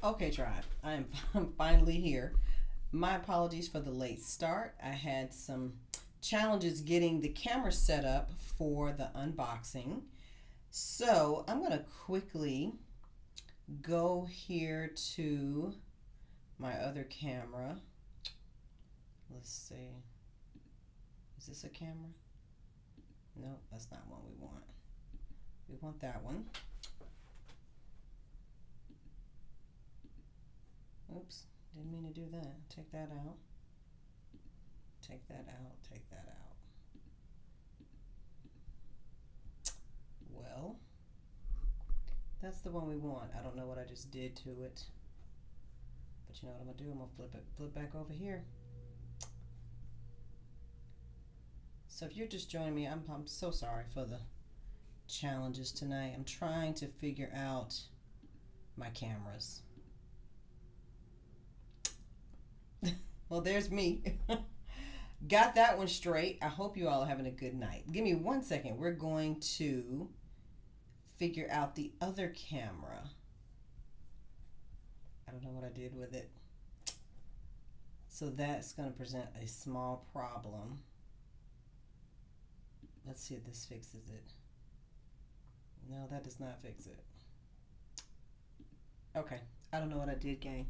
Okay, tribe. I'm finally here. My apologies for the late start. I had some challenges getting the camera set up for the unboxing. So I'm going to quickly go here to my other camera. Let's see. Is this a camera? No, that's not one we want. We want that one. Oops, didn't mean to do that. Take that out. Take that out. Take that out. Well, that's the one we want. I don't know what I just did to it. But you know what I'm going to do? I'm going to flip back over here. So if you're just joining me, I'm so sorry for the challenges tonight. I'm trying to figure out my cameras. Well, there's me. Got that one straight. I hope you all are having a good night. Give me 1 second. We're going to figure out the other camera. I don't know what I did with it. So that's going to present a small problem. Let's see if this fixes it. No, that does not fix it. Okay, I don't know what I did, gang.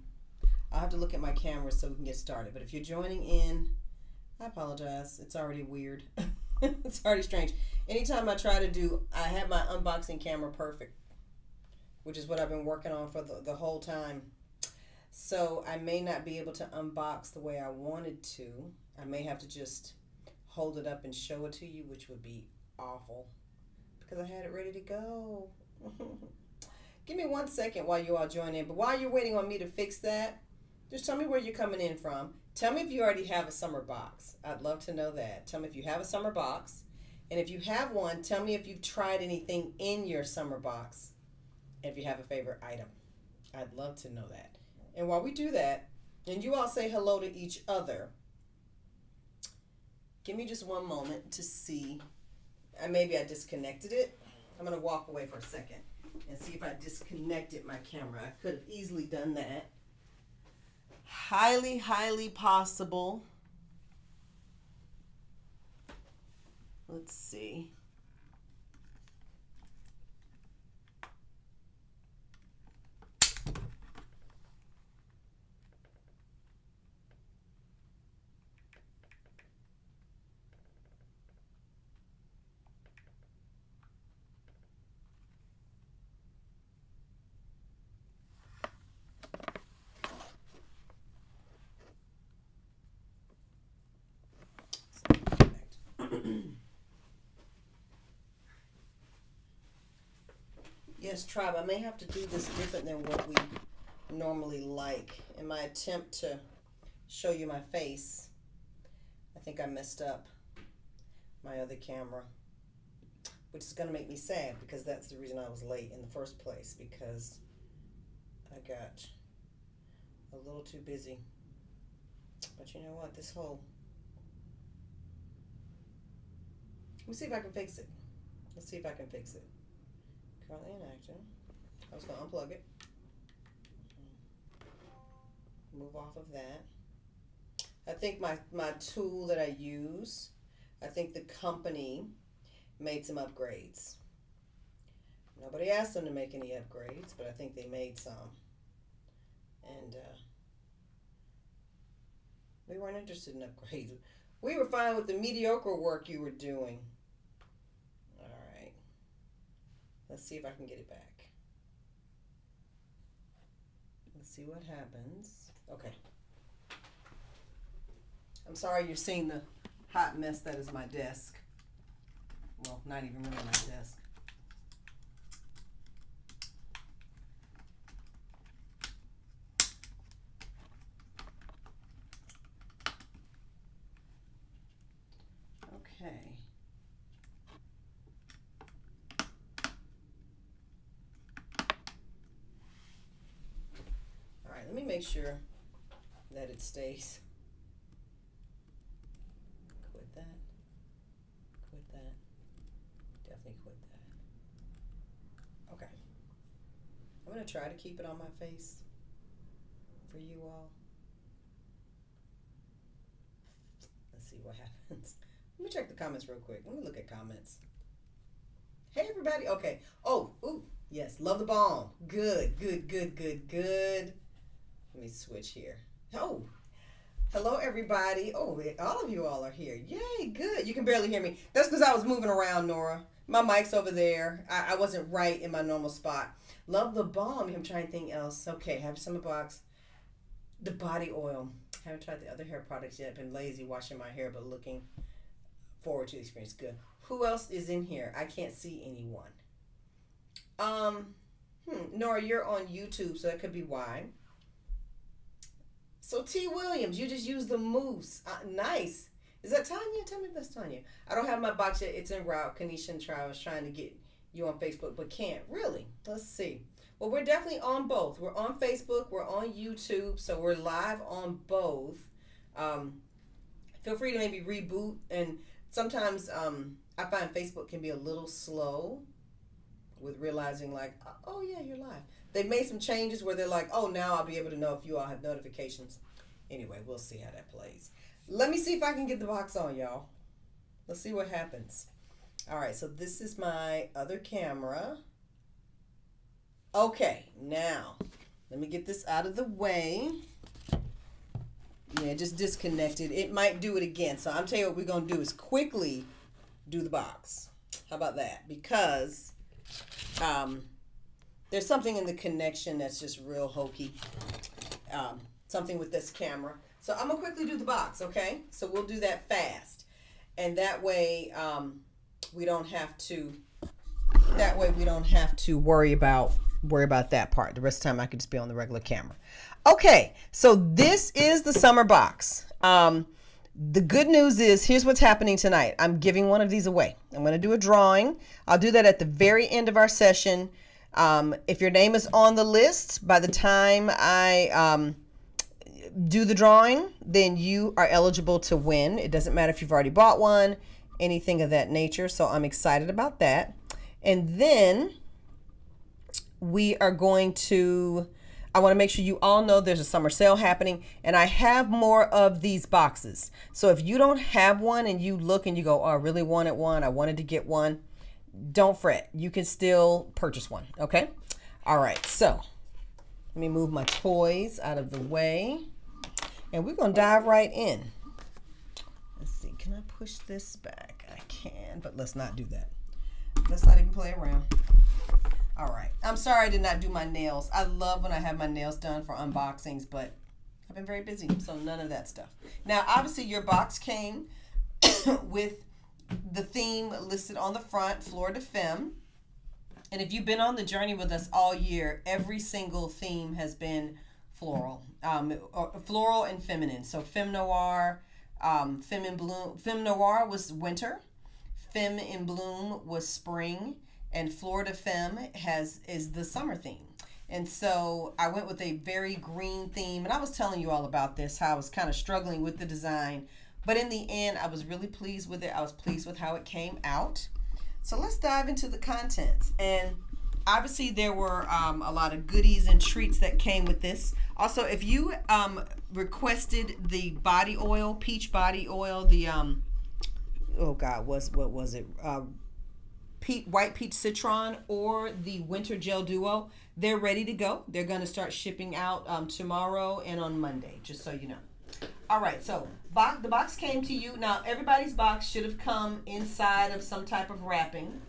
I'll have to look at my camera so we can get started. But if you're joining in, I apologize. It's already weird. It's already strange. Anytime I try to do, I have my unboxing camera perfect, which is what I've been working on for the whole time. So I may not be able to unbox the way I wanted to. I may have to just hold it up and show it to you, which would be awful because I had it ready to go. Give me 1 second while you all join in. But while you're waiting on me to fix that, just tell me where you're coming in from. Tell me if you already have a summer box. I'd love to know that. Tell me if you have a summer box. And if you have one, tell me if you've tried anything in your summer box. And if you have a favorite item. I'd love to know that. And while we do that, and you all say hello to each other, give me just one moment to see. Maybe I disconnected it. I'm going to walk away for a second and see if I disconnected my camera. I could have easily done that. Highly, highly possible. Let's see. Yes, tribe, I may have to do this different than what we normally like. In my attempt to show you my face, I think I messed up my other camera, which is going to make me sad because that's the reason I was late in the first place, because I got a little too busy. But you know what? Let me see if I can fix it. Let's see if I can fix it. Currently in action. I was going to unplug it. Move off of that. I think my tool that I use, I think the company made some upgrades. Nobody asked them to make any upgrades, but I think they made some. And we weren't interested in upgrades. We were fine with the mediocre work you were doing. All right. Let's see if I can get it back. Let's see what happens. Okay. I'm sorry you're seeing the hot mess that is my desk. Well, not even really my desk. Okay. All right, let me make sure that it stays. Quit that. Quit that. Definitely quit that. Okay. I'm going to try to keep it on my face. for you all. Let's see what happens. Let me check the comments real quick. Let me look at comments. Hey, everybody. Okay. Oh, ooh, yes. Love the bomb. Good, good, good, good, good. Let me switch here. Oh, hello, everybody. Oh, all of you all are here. Yay, good. You can barely hear me. That's because I was moving around, Nora. My mic's over there. I wasn't right in my normal spot. Love the bomb. I'm trying anything else. Okay, have some box. The body oil. Haven't tried the other hair products yet. Been lazy washing my hair, but looking forward to the experience. Good. Who else is in here? I can't see anyone. Nora, you're on YouTube, so that could be why. So T. Williams, you just use the mousse. Nice. Is that Tanya? Tell me if that's Tanya. I don't have my box yet. It's en route. Kanisha and Troy was trying to get you on Facebook, but can't. Really? Let's see. Well, we're definitely on both. We're on Facebook. We're on YouTube. So we're live on both. Feel free to maybe reboot. And sometimes I find Facebook can be a little slow with realizing like, oh yeah, you're live. They've made some changes where they're like, oh, now I'll be able to know if you all have notifications. Anyway, we'll see how that plays. Let me see if I can get the box on, y'all. Let's see what happens. All right, so this is my other camera. Okay, now, let me get this out of the way. Yeah, just disconnected. It might do it again. So I'm telling you what we're going to do is quickly do the box. How about that? Because there's something in the connection that's just real hokey. Something with this camera. So I'm going to quickly do the box, okay? So we'll do that fast. And that way we don't have to worry about that part. The rest of the time I could just be on the regular camera. Okay, so this is the summer box. The good news is, here's what's happening tonight. I'm giving one of these away. I'm going to do a drawing. I'll do that at the very end of our session. If your name is on the list, by the time I do the drawing, then you are eligible to win. It doesn't matter if you've already bought one, anything of that nature. So I'm excited about that. And then we are going to, I want to make sure you all know there's a summer sale happening, and I have more of these boxes. So if you don't have one and you look and you go, oh, I really wanted one, I wanted to get one, don't fret. You can still purchase one, okay? All right, so let me move my toys out of the way, and we're going to dive right in. Let's see, can I push this back? I can, but let's not do that. Let's not even play around. All right. I'm sorry I did not do my nails. I love when I have my nails done for unboxings, but I've been very busy, so none of that stuff. Now, obviously, your box came with the theme listed on the front, Fleur de Femme. And if you've been on the journey with us all year, every single theme has been floral, floral and feminine. So Femme Noir, Femme in Bloom. Femme Noir was winter. Femme in Bloom was spring. And Fleur de Femme is the summer theme. And so I went with a very green theme. And I was telling you all about this, how I was kind of struggling with the design. But in the end, I was really pleased with it. I was pleased with how it came out. So let's dive into the contents. And obviously there were a lot of goodies and treats that came with this. Also, if you requested the body oil, peach body oil, the, oh God, what was it? White peach citron or the winter gel duo, they're ready to go. They're going to start shipping out tomorrow and on Monday, just so you know. All right, so the box came to you. Now, everybody's box should have come inside of some type of wrapping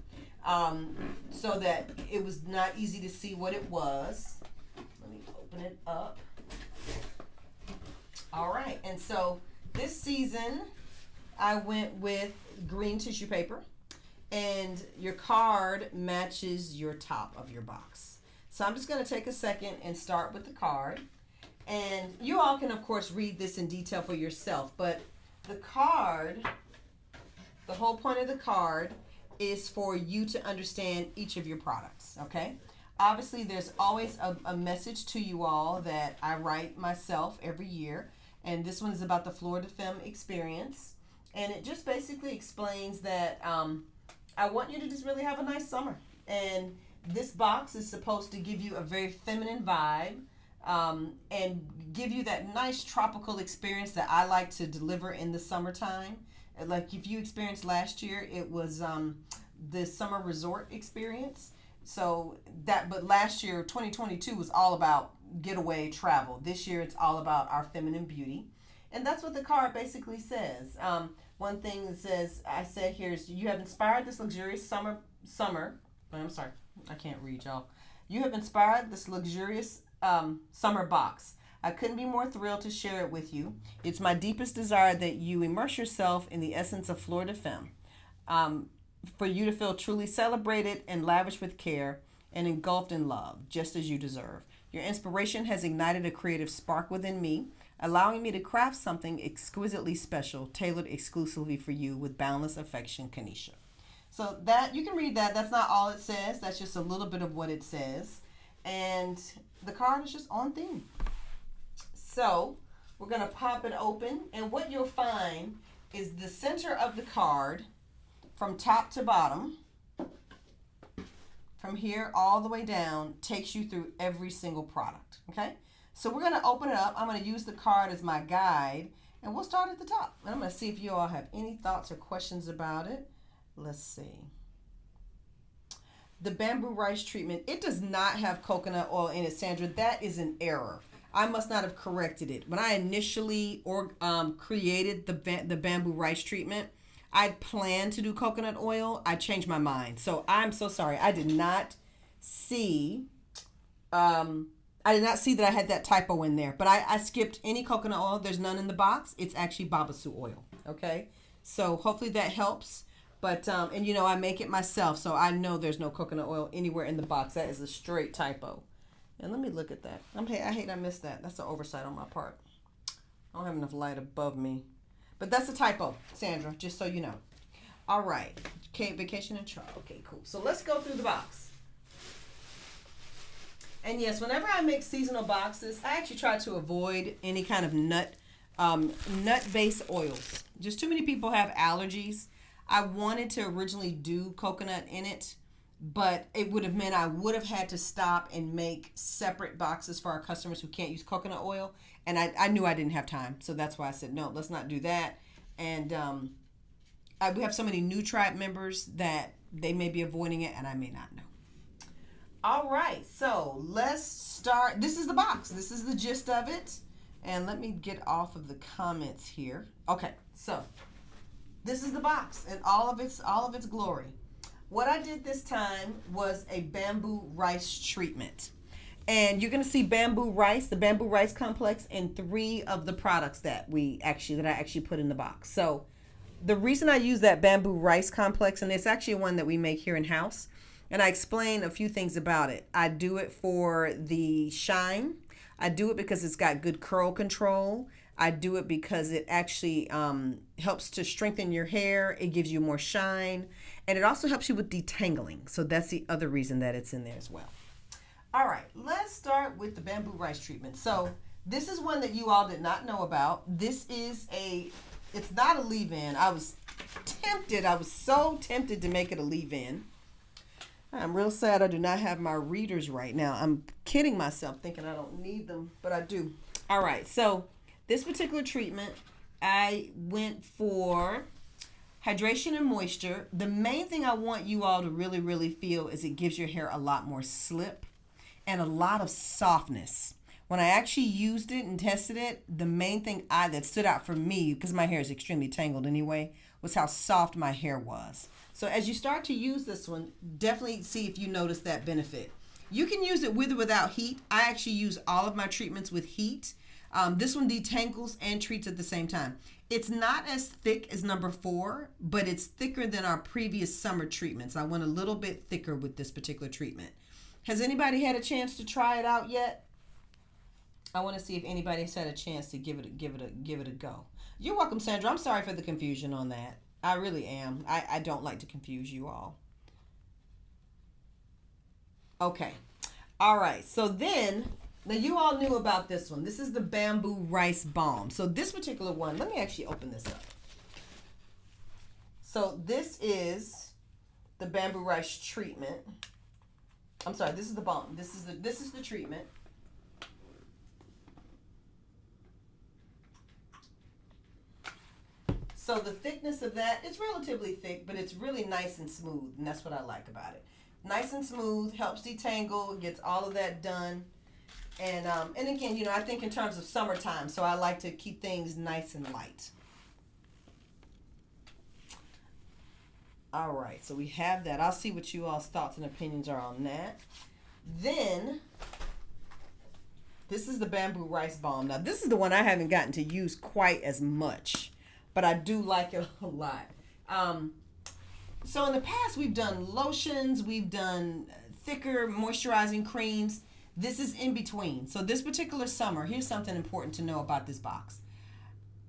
so that it was not easy to see what it was. Let me open it up. All right, and so this season, I went with green tissue paper. And your card matches your top of your box. So I'm just going to take a second and start with the card. And you all can, of course, read this in detail for yourself. But the card, the whole point of the card is for you to understand each of your products, okay? Obviously, there's always a message to you all that I write myself every year. And this one is about the Fleur de Femme experience. And it just basically explains that I want you to just really have a nice summer. And this box is supposed to give you a very feminine vibe. and give you that nice tropical experience that I like to deliver in the summertime. Like if you experienced last year, it was the summer resort experience. So that, but last year, 2022 was all about getaway travel. This year, it's all about our feminine beauty. And that's what the card basically says. One thing that says, I said here is, you have inspired this luxurious I'm sorry, I can't read, y'all. You have inspired this luxurious summer box. I couldn't be more thrilled to share it with you. It's my deepest desire that you immerse yourself in the essence of Fleur de Femme, for you to feel truly celebrated and lavished with care and engulfed in love, just as you deserve. Your inspiration has ignited a creative spark within me, allowing me to craft something exquisitely special, tailored exclusively for you with boundless affection, Kanisha. So that, you can read that. That's not all it says. That's just a little bit of what it says. And the card is just on theme. So we're going to pop it open. And what you'll find is the center of the card, from top to bottom, from here all the way down, takes you through every single product. Okay? So we're going to open it up. I'm going to use the card as my guide. And we'll start at the top. And I'm going to see if you all have any thoughts or questions about it. Let's see. The bamboo rice treatment. It does not have coconut oil in it, Sandra. That is an error. I must not have corrected it. When I initially created the bamboo rice treatment, I planned to do coconut oil. I changed my mind. So I'm so sorry. I did not see that I had that typo in there. But I skipped any coconut oil. There's none in the box. It's actually Babasu oil. Okay? So hopefully that helps. But, and you know, I make it myself, so I know there's no coconut oil anywhere in the box. That is a straight typo. And let me look at that. I hate I missed that. That's an oversight on my part. I don't have enough light above me. But that's a typo, Sandra, just so you know. All right. Okay, vacation and trial. Okay, cool. So let's go through the box. And yes, whenever I make seasonal boxes, I actually try to avoid any kind of nut-based oils. Just too many people have allergies. I wanted to originally do coconut in it, but it would have meant I would have had to stop and make separate boxes for our customers who can't use coconut oil. And I knew I didn't have time. So that's why I said, no, let's not do that. And we have so many new tribe members that they may be avoiding it and I may not know. All right. So let's start. This is the box. This is the gist of it. And let me get off of the comments here. Okay. So this is the box and all of its glory. What I did this time was a bamboo rice treatment. And you're going to see bamboo rice, the bamboo rice complex, in 3 of the products that I actually put in the box. So the reason I use that bamboo rice complex, and it's actually one that we make here in house, and I explain a few things about it. I do it for the shine. I do it because it's got good curl control. I do it because it actually helps to strengthen your hair. It gives you more shine. And it also helps you with detangling. So that's the other reason that it's in there as well. All right, let's start with the bamboo rice treatment. So this is one that you all did not know about. This is it's not a leave-in. I was so tempted to make it a leave-in. I'm real sad I do not have my readers right now. I'm kidding myself thinking I don't need them, but I do. All right, so this particular treatment, I went for hydration and moisture. The main thing I want you all to really, really feel is it gives your hair a lot more slip and a lot of softness. When I actually used it and tested it, the main thing that stood out for me, because my hair is extremely tangled anyway, was how soft my hair was. So as you start to use this one, definitely see if you notice that benefit. You can use it with or without heat. I actually use all of my treatments with heat. This one detangles and treats at the same time. It's not as thick as number 4, but it's thicker than our previous summer treatments. I went a little bit thicker with this particular treatment. Has anybody had a chance to try it out yet? I want to see if anybody's had a chance to give it a go. You're welcome, Sandra. I'm sorry for the confusion on that. I really am. I don't like to confuse you all. Okay. All right. So then, now you all knew about this one. This is the bamboo rice balm. So this particular one, let me actually open this up. So this is the bamboo rice treatment. I'm sorry, this is the balm. This is the treatment. So the thickness of that is relatively thick, but it's really nice and smooth, and that's what I like about it. Nice and smooth, helps detangle, gets all of that done. And again, I think in terms of summertime, so I like to keep things nice and light. All right, so we have that. I'll see what you all's thoughts and opinions are on that. Then, this is the bamboo rice balm. Now, this is the one I haven't gotten to use quite as much, but I do like it a lot. So in the past, we've done lotions, we've done thicker moisturizing creams. This is in between. So this particular summer, here's something important to know about this box.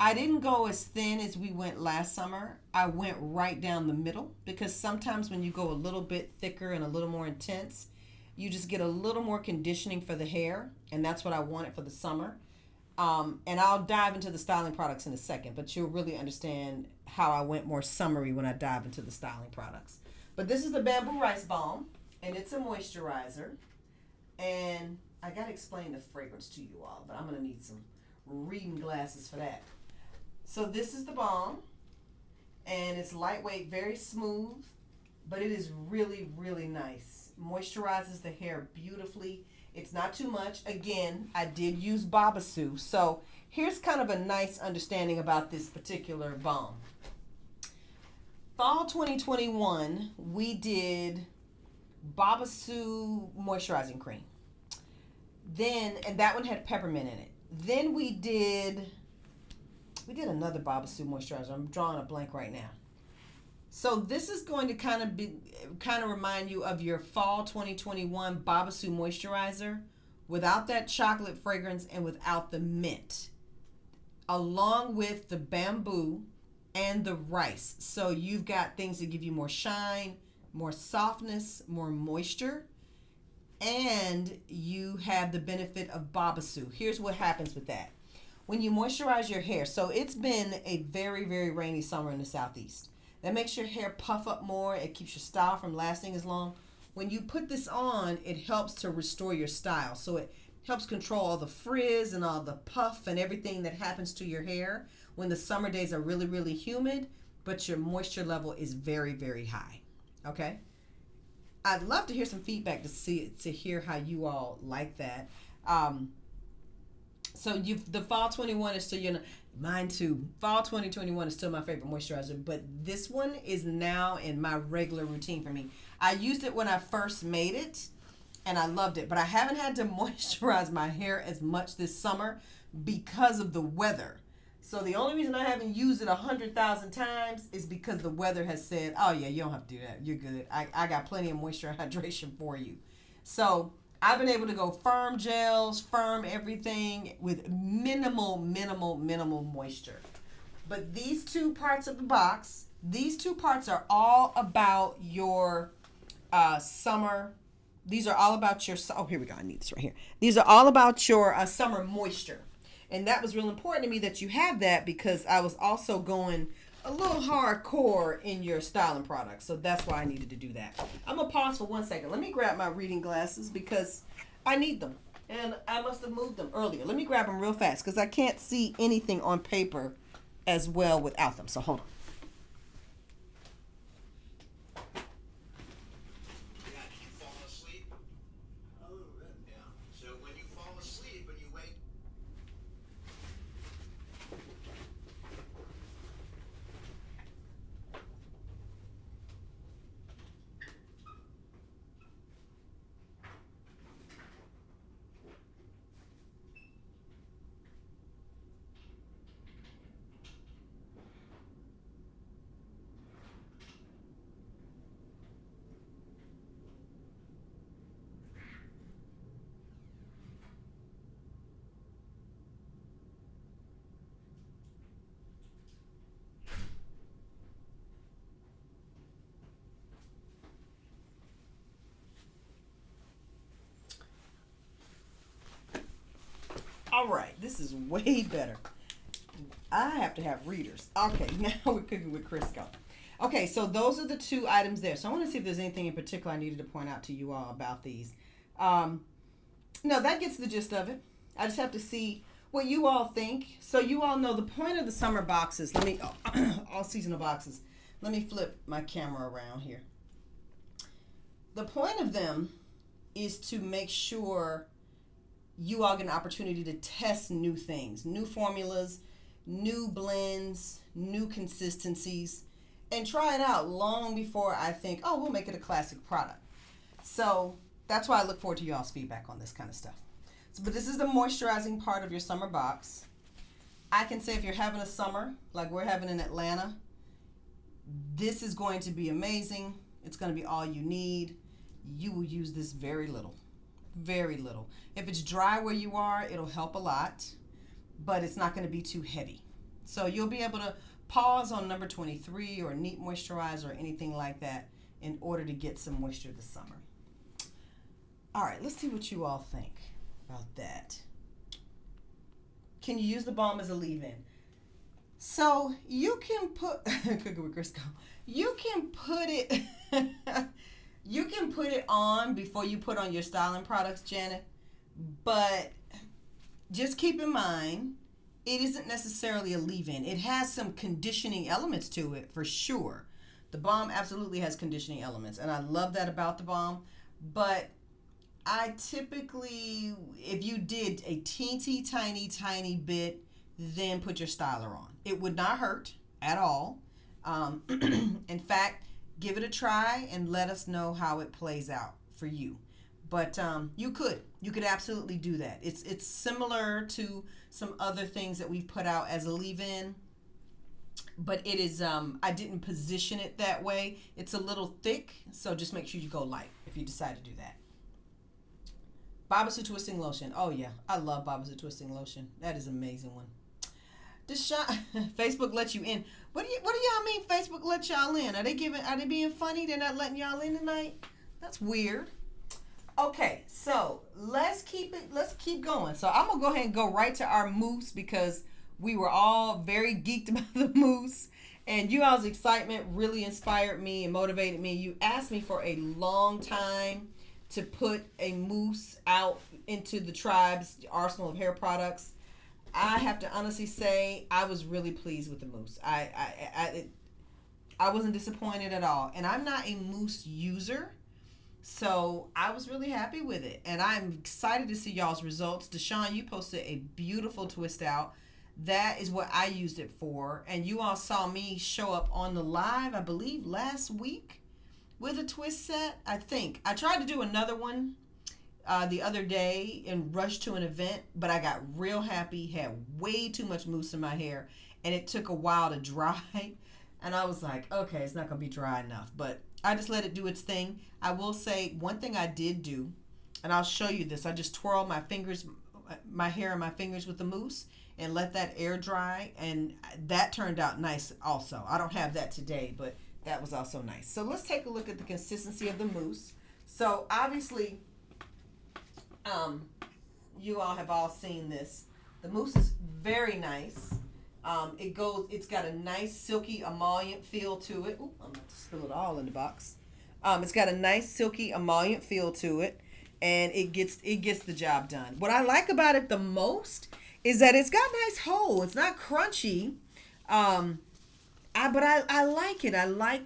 I didn't go as thin as we went last summer. I went right down the middle, because sometimes when you go a little bit thicker and a little more intense, you just get a little more conditioning for the hair, and that's what I wanted for the summer. And I'll dive into the styling products in a second, but you'll really understand how I went more summery when I dive into the styling products. But this is the bamboo rice balm, and it's a moisturizer. And I got to explain the fragrance to you all, but I'm going to need some reading glasses for that. So this is the balm, and it's lightweight, very smooth, but it is really, really nice. Moisturizes the hair beautifully. It's not too much. Again, I did use Babassu, so here's kind of a nice understanding about this particular balm. Fall 2021, we did Babassu moisturizing cream. Then, and that one had peppermint in it. Then we did another Babassu moisturizer. I'm drawing a blank right now. So this is going to kind of remind you of your fall 2021 Babassu moisturizer without that chocolate fragrance and without the mint, along with the bamboo and the rice. So you've got things that give you more shine, more softness, more moisture, and you have the benefit of Babassu. Here's what happens with that. When you moisturize your hair, so it's been a very, very rainy summer in the Southeast. That makes your hair puff up more. It keeps your style from lasting as long. When you put this on, it helps to restore your style. So it helps control all the frizz and all the puff and everything that happens to your hair when the summer days are really, really humid, but your moisture level is very, very high. Okay? I'd love to hear some feedback to hear how you all like that. So the fall 21 is still, mine too. Fall 2021 is still my favorite moisturizer, but this one is now in my regular routine for me. I used it when I first made it, and I loved it, but I haven't had to moisturize my hair as much this summer because of the weather. So the only reason I haven't used it 100,000 times is because the weather has said, oh yeah, you don't have to do that. You're good. I got plenty of moisture and hydration for you. So I've been able to go firm gels, firm everything with minimal moisture. But these two parts of the box, these two parts are all about your summer. These are all about your, oh, here we go. I need this right here. These are all about your summer moisture. And that was real important to me that you have that, because I was also going a little hardcore in your styling products. So that's why I needed to do that. I'm going to pause for 1 second. Let me grab my reading glasses because I need them. And I must have moved them earlier. Let me grab them real fast because I can't see anything on paper as well without them. So hold on. All right, this is way better. I have to have readers. Okay, now we're cooking with Crisco. Okay, so those are the two items there. So I want to see if there's anything in particular I needed to point out to you all about these. No, that gets the gist of it. I just have to see what you all think. So you all know the point of the summer boxes. Let me, all seasonal boxes. Let me flip my camera around here. The point of them is to make sure you all get an opportunity to test new things, new formulas, new blends, new consistencies, and try it out long before I think, oh, we'll make it a classic product. So that's why I look forward to y'all's feedback on this kind of stuff. So, but this is the moisturizing part of your summer box. I can say if you're having a summer like we're having in Atlanta, this is going to be amazing. It's going to be all you need. You will use this very little. Very little. If it's dry where you are, it'll help a lot, but it's not going to be too heavy. So you'll be able to pause on number 23 or Neat Moisturizer or anything like that in order to get some moisture this summer. All right, let's see what you all think about that. Can you use the balm as a leave-in? So you can put, Cooking with Crisco, you can put it, you can put it on before you put on your styling products, Janet, but just keep in mind, it isn't necessarily a leave-in. It has some conditioning elements to it for sure. The balm absolutely has conditioning elements, and I love that about the balm, but I typically, if you did a teensy tiny bit, then put your styler on. It would not hurt at all. In fact, give it a try and let us know how it plays out for you. But you could absolutely do that. It's similar to some other things that we've put out as a leave-in, but it is, I didn't position it that way. It's a little thick, so just make sure you go light if you decide to do that. Babassu Twisting Lotion. Oh yeah, I love Babassu Twisting Lotion. That is an amazing one. Deshaun, Facebook lets you in. What do y'all mean Facebook let y'all in? Are they being funny? They're not letting y'all in tonight? That's weird. Okay, so let's keep going. So I'm gonna go ahead and go right to our mousse because we were all very geeked about the mousse, and you all's excitement really inspired me and motivated me. You asked me for a long time to put a mousse out into the tribe's arsenal of hair products. I have to honestly say I was really pleased with the mousse. I wasn't disappointed at all, and I'm not a mousse user, so I was really happy with it, and I'm excited to see y'all's results. Deshaun, you posted a beautiful twist out. That is what I used it for, and you all saw me show up on the live, I believe, last week with a twist set. I think I tried to do another one the other day and rushed to an event, but I got real happy, had way too much mousse in my hair, and it took a while to dry, and I was like, okay, it's not gonna be dry enough, but I just let it do its thing. I will say one thing I did do, and I'll show you this. I just twirled my hair and my fingers with the mousse and let that air dry, and that turned out nice also. I don't have that today, but that was also nice. So let's take a look at the consistency of the mousse. So obviously, you all have all seen this. The mousse is very nice. It's got a nice silky emollient feel to it. Ooh, I'm about to spill it all in the box. It's got a nice silky emollient feel to it, and it gets the job done. What I like about it the most is that it's got a nice hold. It's not crunchy. But I like it.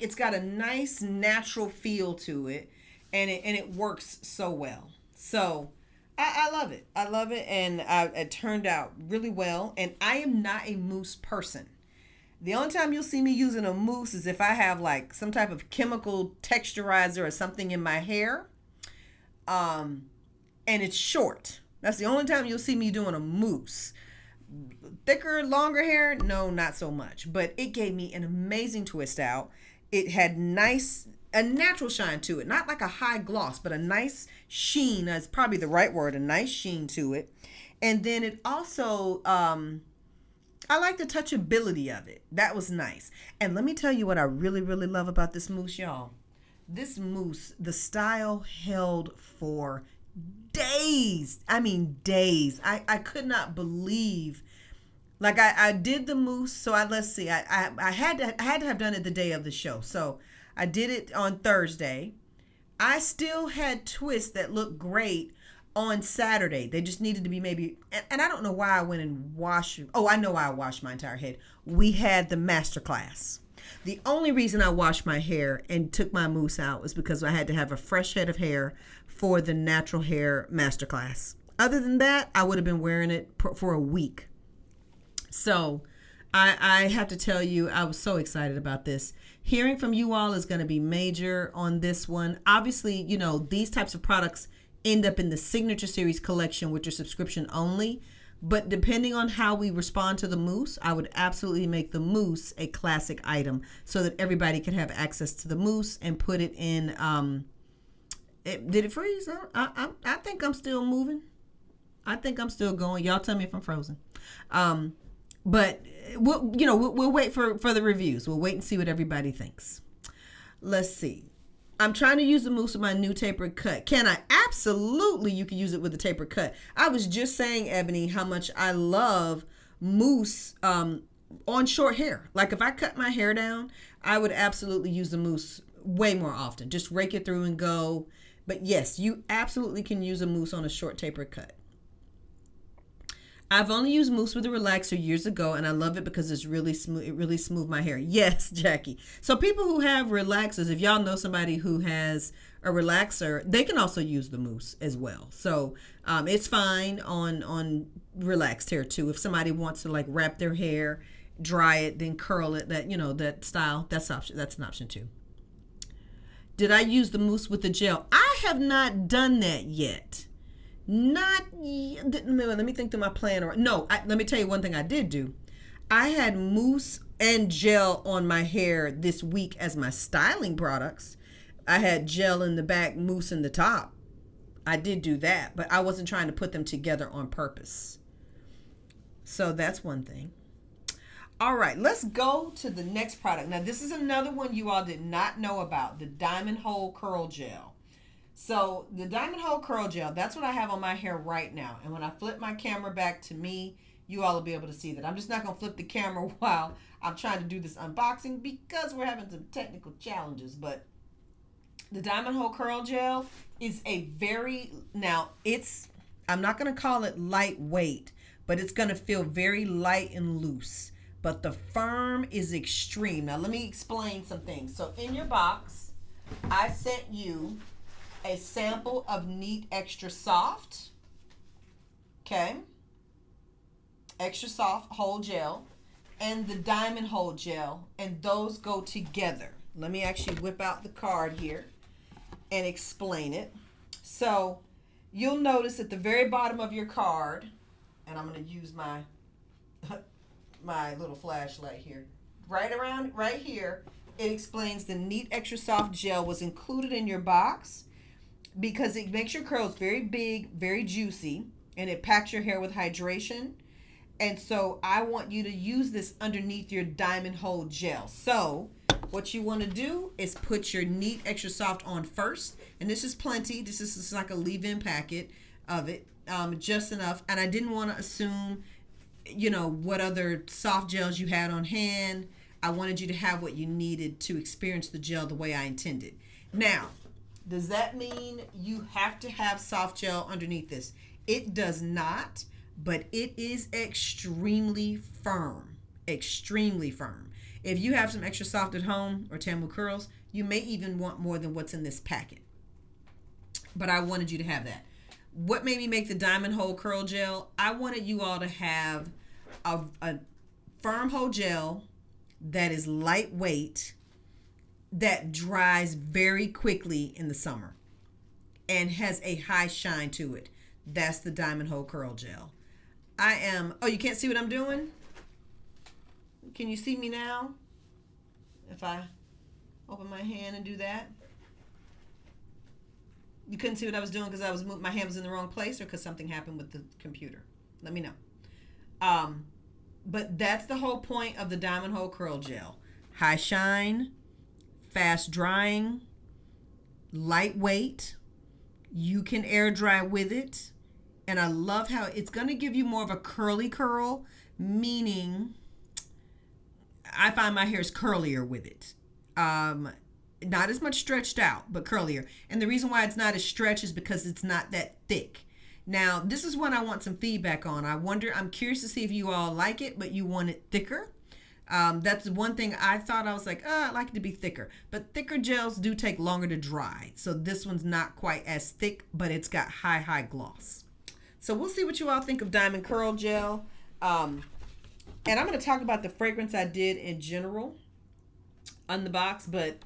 It's got a nice natural feel to it, and it works so well. So I love it. I love it, and it turned out really well. And I am not a mousse person. The only time you'll see me using a mousse is if I have like some type of chemical texturizer or something in my hair, and it's short. That's the only time you'll see me doing a mousse. Thicker, longer hair, no, not so much. But it gave me an amazing twist out. It had a natural shine to it, not like a high gloss, but a nice sheen. That's probably the right word, a nice sheen to it. And then it also, I like the touchability of it. That was nice. And let me tell you what I really, really love about this mousse, y'all. This mousse, the style held for days. I mean, days. I could not believe. Like I did the mousse, so let's see. I had to have done it the day of the show. So I did it on Thursday. I still had twists that looked great on Saturday. They just needed to be maybe, and I don't know why I went and washed. Oh, I know why I washed my entire head. We had the master class. The only reason I washed my hair and took my mousse out was because I had to have a fresh head of hair for the natural hair masterclass. Other than that, I would have been wearing it for a week. So I have to tell you, I was so excited about this. Hearing from you all is going to be major on this one. Obviously, you know, these types of products end up in the Signature Series collection, which are subscription only. But depending on how we respond to the mousse, I would absolutely make the mousse a classic item so that everybody can have access to the mousse and put it in. Did it freeze? I think I'm still moving. I think I'm still going. Y'all tell me if I'm frozen. But we'll wait for the reviews. We'll wait and see what everybody thinks. Let's see. I'm trying to use the mousse with my new tapered cut. Can I? Absolutely, you can use it with a tapered cut. I was just saying, Ebony, how much I love mousse on short hair. Like if I cut my hair down, I would absolutely use the mousse way more often. Just rake it through and go. But yes, you absolutely can use a mousse on a short tapered cut. I've only used mousse with a relaxer years ago, and I love it because it's really smooth. It really smooths my hair. Yes, Jackie. So people who have relaxers, if y'all know somebody who has a relaxer, they can also use the mousse as well. So it's fine on relaxed hair too. If somebody wants to like wrap their hair, dry it, then curl it, that style, that's an option too. Did I use the mousse with the gel? I have not done that yet. Let me think through my plan. Let me tell you one thing I did do. I had mousse and gel on my hair this week as my styling products. I had gel in the back, mousse in the top. I did do that, but I wasn't trying to put them together on purpose. So that's one thing. All right, let's go to the next product. Now, this is another one you all did not know about, the Diamond Hole Curl Gel. So the Diamond Hole Curl Gel, that's what I have on my hair right now. And when I flip my camera back to me, you all will be able to see that. I'm just not going to flip the camera while I'm trying to do this unboxing because we're having some technical challenges. But the Diamond Hole Curl Gel is I'm not going to call it lightweight, but it's going to feel very light and loose. But the firm is extreme. Now, let me explain some things. So in your box, I sent you a sample of Neat Extra Soft, okay, Extra Soft Hole Gel, and the Diamond Hole Gel, and those go together. Let me actually whip out the card here and explain it. So you'll notice at the very bottom of your card, and I'm going to use my my little flashlight here, right here, it explains the Neat Extra Soft Gel was included in your box because it makes your curls very big, very juicy, and it packs your hair with hydration. And so I want you to use this underneath your Diamond Hole Gel. So what you want to do is put your Neat Extra Soft on first. And this is plenty. This is like a leave-in packet of it, just enough. And I didn't want to assume, what other soft gels you had on hand. I wanted you to have what you needed to experience the gel the way I intended. Now, does that mean you have to have soft gel underneath this? It does not, but it is extremely firm. Extremely firm. If you have some extra soft at home or Tamu curls, you may even want more than what's in this packet. But I wanted you to have that. What made me make the Diamond Hole Curl Gel? I wanted you all to have a firm hole gel that is lightweight, that dries very quickly in the summer and has a high shine to it. That's the Diamond Hole Curl Gel. You can't see what I'm doing? Can you see me now? If I open my hand and do that? You couldn't see what I was doing because my hand was in the wrong place or because something happened with the computer? Let me know. But that's the whole point of the Diamond Hole Curl Gel. High shine, fast drying, lightweight. You can air dry with it. And I love how it's going to give you more of a curly curl, meaning I find my hair is curlier with it. Not as much stretched out, but curlier. And the reason why it's not as stretched is because it's not that thick. Now, this is one I want some feedback on. I'm curious to see if you all like it, but you want it thicker. That's one thing I thought. I was like, I'd like it to be thicker. But thicker gels do take longer to dry. So this one's not quite as thick, but it's got high gloss. So we'll see what you all think of Diamond Curl Gel. And I'm going to talk about the fragrance I did in general on the box, but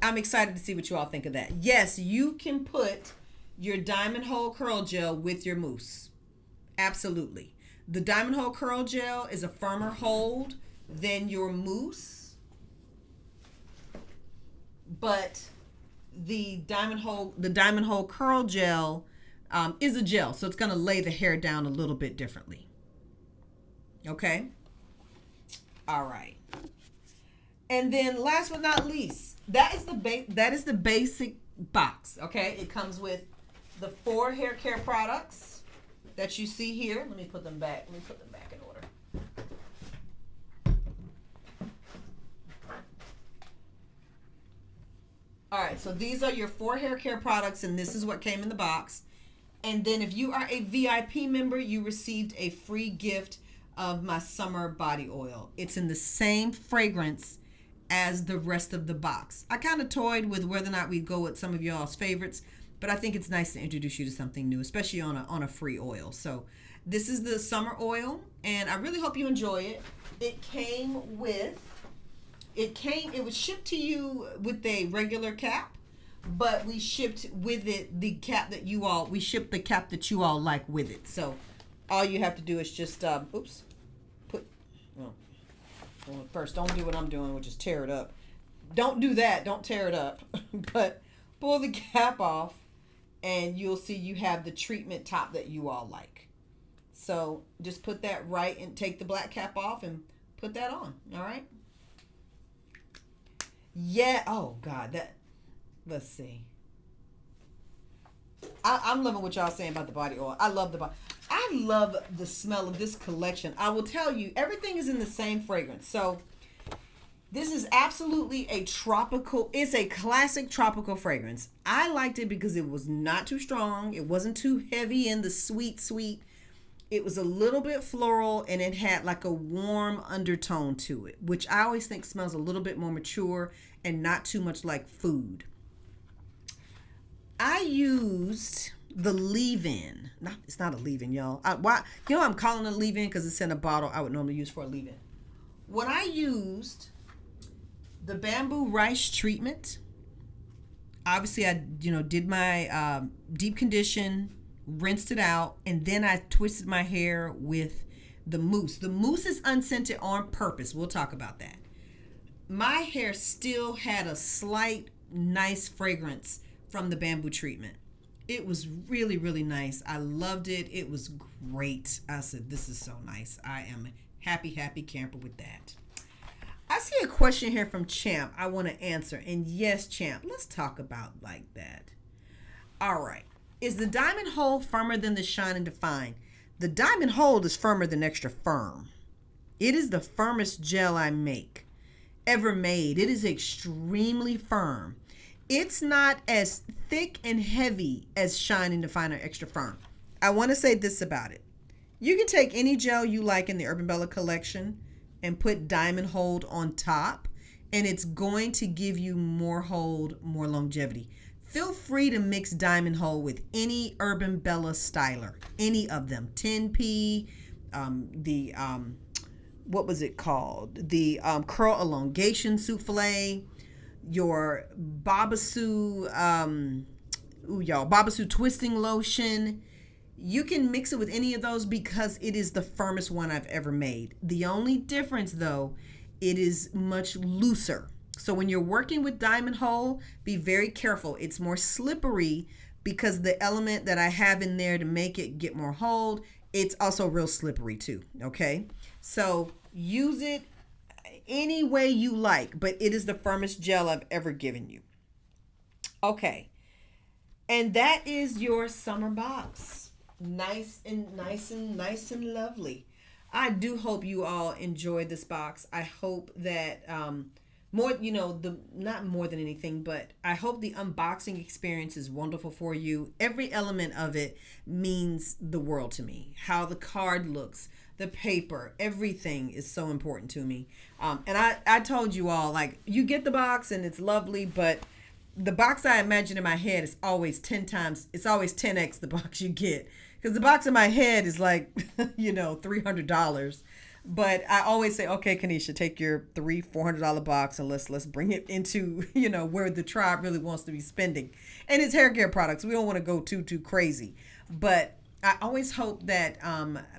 I'm excited to see what you all think of that. Yes, you can put your Diamond Hole Curl Gel with your mousse. Absolutely. The Diamond Hole Curl Gel is a firmer hold than your mousse, but the Diamond Hole Curl Gel is a gel, so it's going to lay the hair down a little bit differently. Okay? All right. And then last but not least, that is the basic box, okay? It comes with the 4 hair care products that you see here. Let me put them back in order. All right, so these are your 4 hair care products, and this is what came in the box. And then if you are a VIP member, you received a free gift of my summer body oil. It's in the same fragrance as the rest of the box. I kind of toyed with whether or not we'd go with some of y'all's favorites, but I think it's nice to introduce you to something new, especially on a free oil. So this is the summer oil, and I really hope you enjoy it. It was shipped to you with a regular cap, but we shipped with it we shipped the cap that you all like with it. So all you have to do is just, first, don't do what I'm doing, which is tear it up. Don't do that. Don't tear it up. But pull the cap off, and you'll see you have the treatment top that you all like. So just put that right and take the black cap off and put that on. All right? Yeah. Oh, God. Let's see. I'm loving what y'all saying about the body oil. I love the smell of this collection. I will tell you, everything is in the same fragrance. So this is absolutely it's a classic tropical fragrance. I liked it because it was not too strong. It wasn't too heavy in the sweet. It was a little bit floral, and it had like a warm undertone to it, which I always think smells a little bit more mature and not too much like food. I used the leave-in. It's not a leave-in, y'all. I'm calling it a leave-in because it's in a bottle I would normally use for a leave-in. When I used the bamboo rice treatment, obviously I did my deep condition, rinsed it out, and then I twisted my hair with the mousse. The mousse is unscented on purpose. We'll talk about that. My hair still had a slight nice fragrance from the bamboo treatment. It was really, really nice. I loved it. It was great. I said, this is so nice. I am a happy camper with that. I see a question here from Champ I want to answer. And yes, Champ, let's talk about like that. All right. Is the Diamond Hole firmer than the Shine and Define? The Diamond Hole is firmer than Extra Firm. It is the firmest gel I ever made. It is extremely firm. It's not as thick and heavy as Shine and Define or Extra Firm. I want to say this about it. You can take any gel you like in the Urban Bella collection and put Diamond Hold on top, and it's going to give you more hold, more longevity. Feel free to mix Diamond Hold with any Urban Bella styler, any of them. 10P, what was it called? The Curl Elongation Souffle, your Babassu, Babassu Twisting Lotion. You can mix it with any of those because it is the firmest one I've ever made. The only difference, though, it is much looser. So when you're working with Diamond Hole, be very careful. It's more slippery because the element that I have in there to make it get more hold, it's also real slippery too, okay? So use it any way you like, but it is the firmest gel I've ever given you. Okay, and that is your summer box. Nice and lovely. I do hope you all enjoyed this box. I hope that more, the not more than anything, but I hope the unboxing experience is wonderful for you. Every element of it means the world to me. How the card looks, the paper, everything is so important to me. And I told you all, like, you get the box and it's lovely, but the box I imagine in my head is always 10 times, it's always 10x the box you get. Because the box in my head is like, $300. But I always say, okay, Kanisha, take your $400 box and let's bring it into, where the tribe really wants to be spending. And it's hair care products. We don't want to go too crazy. But I always hope that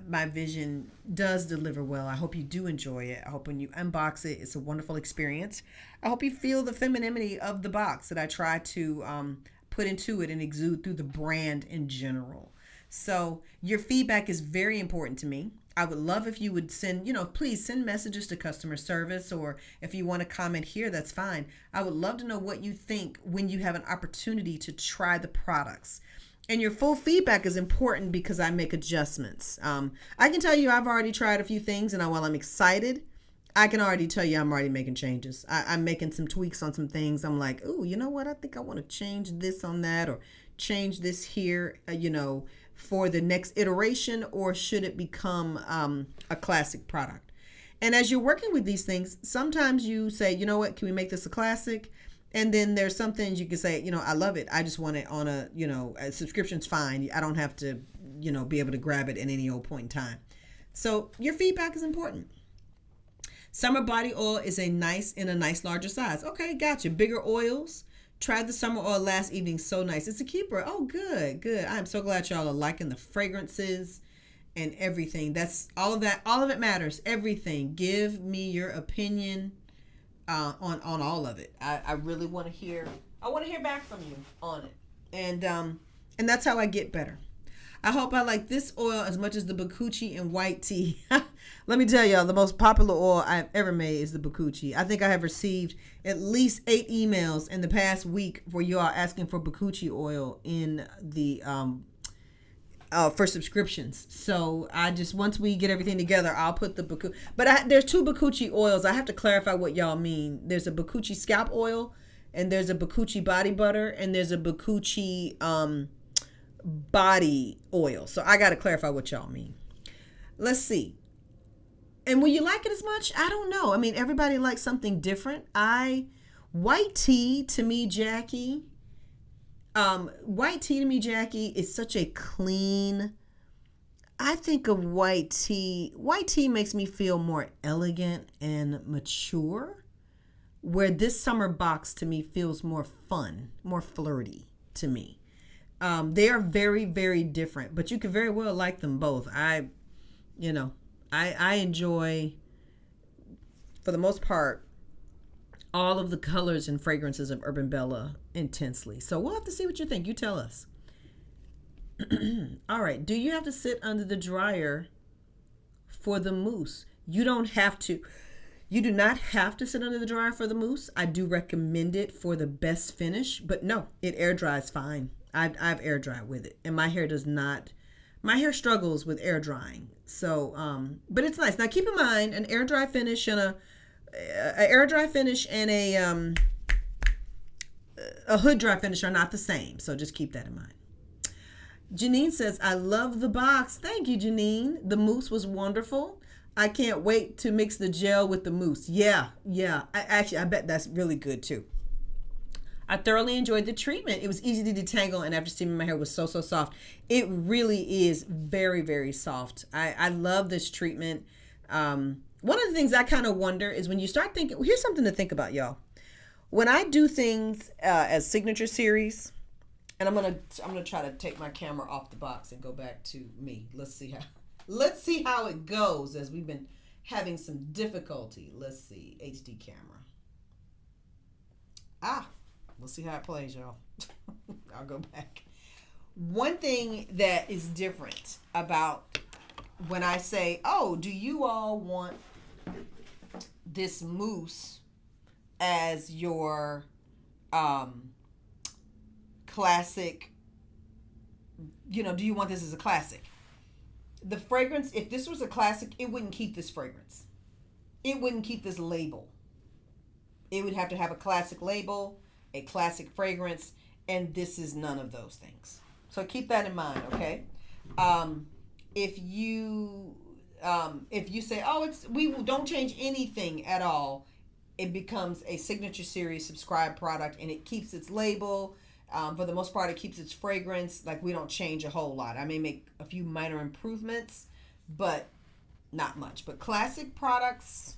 my vision does deliver well. I hope you do enjoy it. I hope when you unbox it, it's a wonderful experience. I hope you feel the femininity of the box that I try to put into it and exude through the brand in general. So your feedback is very important to me. I would love if you would send, please send messages to customer service, or if you want to comment here, that's fine. I would love to know what you think when you have an opportunity to try the products. And your full feedback is important because I make adjustments. I can tell you I've already tried a few things, and while I'm excited, I can already tell you I'm already making changes. I'm making some tweaks on some things. I'm like, oh, you know what? I think I want to change this on that, or change this here, for the next iteration, or should it become a classic product? And as you're working with these things, sometimes you say, you know what, can we make this a classic? And then there's some things you can say, I love it. I just want it on a subscription's fine. I don't have to, be able to grab it at any old point in time. So your feedback is important. Summer body oil is in a nice larger size. Okay, gotcha. Bigger oils. Tried the summer oil last evening. So nice. It's a keeper. Oh, good. I'm so glad y'all are liking the fragrances and everything. That's all of that. All of it matters. Everything. Give me your opinion on all of it. I really want to hear. I want to hear back from you on it. And that's how I get better. I hope I like this oil as much as the Bakuchi and white tea. Let me tell y'all, the most popular oil I've ever made is the Bakuchi. I think I have received at least 8 emails in the past week for y'all asking for Bakuchi oil in the for subscriptions. So once we get everything together, I'll put the Bakuchi. But there's 2 Bakuchi oils. I have to clarify what y'all mean. There's a Bakuchi scalp oil, and there's a Bakuchi body butter, and there's a Bakuchi body oil. So I got to clarify what y'all mean. Let's see. And will you like it as much? I don't know. I mean, everybody likes something different. White tea to me, Jackie. White tea to me, Jackie, is such a clean. I think of white tea. White tea makes me feel more elegant and mature, where this summer box to me feels more fun, more flirty to me. They are very, very different, but you could very well like them both. I enjoy, for the most part, all of the colors and fragrances of Urban Bella intensely. So we'll have to see what you think. You tell us. All right. Do you have to sit under the dryer for the mousse? You don't have to. You do not have to sit under the dryer for the mousse. I do recommend it for the best finish, but no, it air dries fine. I've air dried with it, and my hair does not. My hair struggles with air drying. So, but it's nice. Now, keep in mind, an air dry finish and a hood dry finish are not the same. So just keep that in mind. Janine says, I love the box. Thank you, Janine. The mousse was wonderful. I can't wait to mix the gel with the mousse. Yeah. I bet that's really good too. I thoroughly enjoyed the treatment. It was easy to detangle, and after steaming, my hair was so soft. It really is very, very soft. I love this treatment. One of the things I kind of wonder is when you start thinking, well, here's something to think about, y'all. When I do things as signature series, and I'm gonna try to take my camera off the box and go back to me. Let's see how it goes, as we've been having some difficulty. Let's see, HD camera. We'll see how it plays, y'all. I'll go back. One thing that is different about when I say, oh, do you all want this mousse as your classic, do you want this as a classic? The fragrance, if this was a classic, it wouldn't keep this fragrance. It wouldn't keep this label. It would have to have a classic label, a classic fragrance, and this is none of those things. So keep that in mind, okay? Um, if you say, oh, it's we don't change anything at all, it becomes a signature series subscribe product, and it keeps its label. For the most part, it keeps its fragrance. Like, we don't change a whole lot. I may make a few minor improvements, but not much. But classic products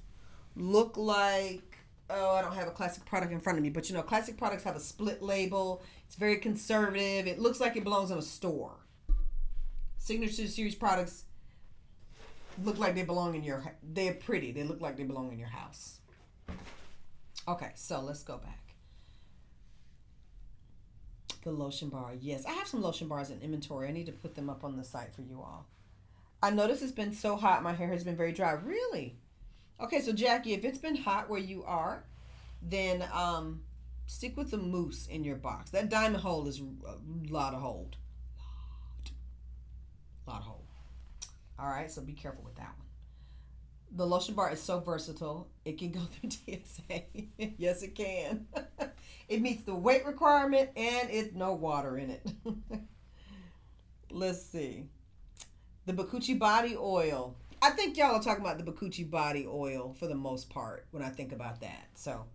look like, oh, I don't have a classic product in front of me, but classic products have a split label. It's very conservative. It looks like it belongs in a store. Signature series products look like they belong in your. They're pretty. They look like they belong in your house. Okay, so let's go back. The lotion bar. Yes, I have some lotion bars in inventory. I need to put them up on the site for you all. I notice it's been so hot. My hair has been very dry. Really? Okay, so Jackie, if it's been hot where you are, then stick with the mousse in your box. That diamond hole is a lot of hold. Lot of hold. All right, so be careful with that one. The lotion bar is so versatile. It can go through TSA. Yes, it can. It meets the weight requirement and it's no water in it. Let's see. The Bakuchi body oil. I think y'all are talking about the Bakuchi body oil for the most part when I think about that. So,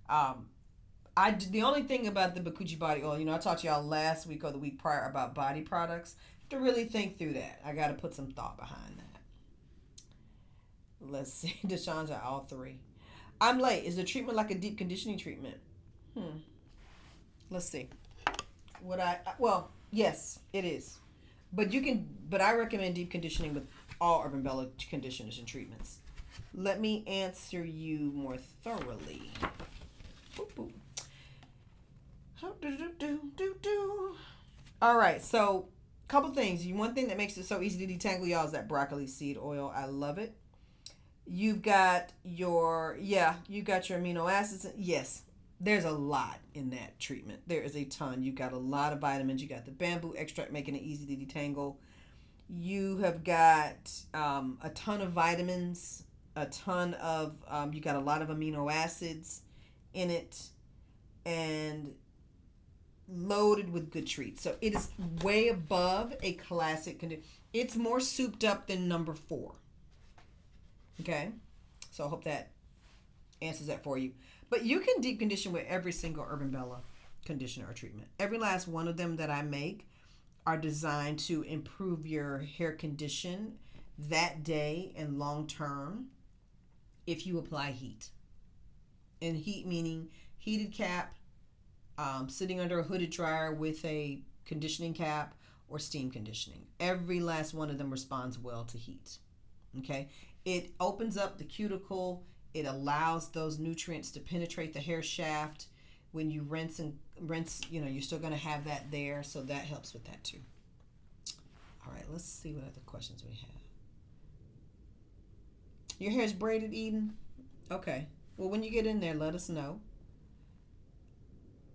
the only thing about the Bakuchi body oil, I taught y'all last week or the week prior about body products. To really think through that, I got to put some thought behind that. Let's see. Deshawn's at all three. I'm late. Is the treatment like a deep conditioning treatment? Let's see. Well, yes, it is. But I recommend deep conditioning with all Urban Bella conditioners and treatments. Let me answer you more thoroughly. Boop, boop. All right, so couple things. One thing that makes it so easy to detangle, y'all, is that broccoli seed oil. I love it. You've got your amino acids. Yes, there's a lot in that treatment. There is a ton. You've got a lot of vitamins. You got the bamboo extract making it easy to detangle. You have got a ton of vitamins, you got a lot of amino acids in it, and loaded with good treats. So it is way above a classic condition. It's more souped up than number 4. Okay, so I hope that answers that for you. But you can deep condition with every single Urban Bella conditioner or treatment. Every last one of them that I make are designed to improve your hair condition that day and long term if you apply heat. And heat meaning heated cap, sitting under a hooded dryer with a conditioning cap, or steam conditioning. Every last one of them responds well to heat. Okay? It opens up the cuticle. It allows those nutrients to penetrate the hair shaft. When you rinse, you're still going to have that there, so that helps with that too. All right, let's see what other questions we have. Your hair is braided, Eden? Okay. Well, when you get in there, let us know.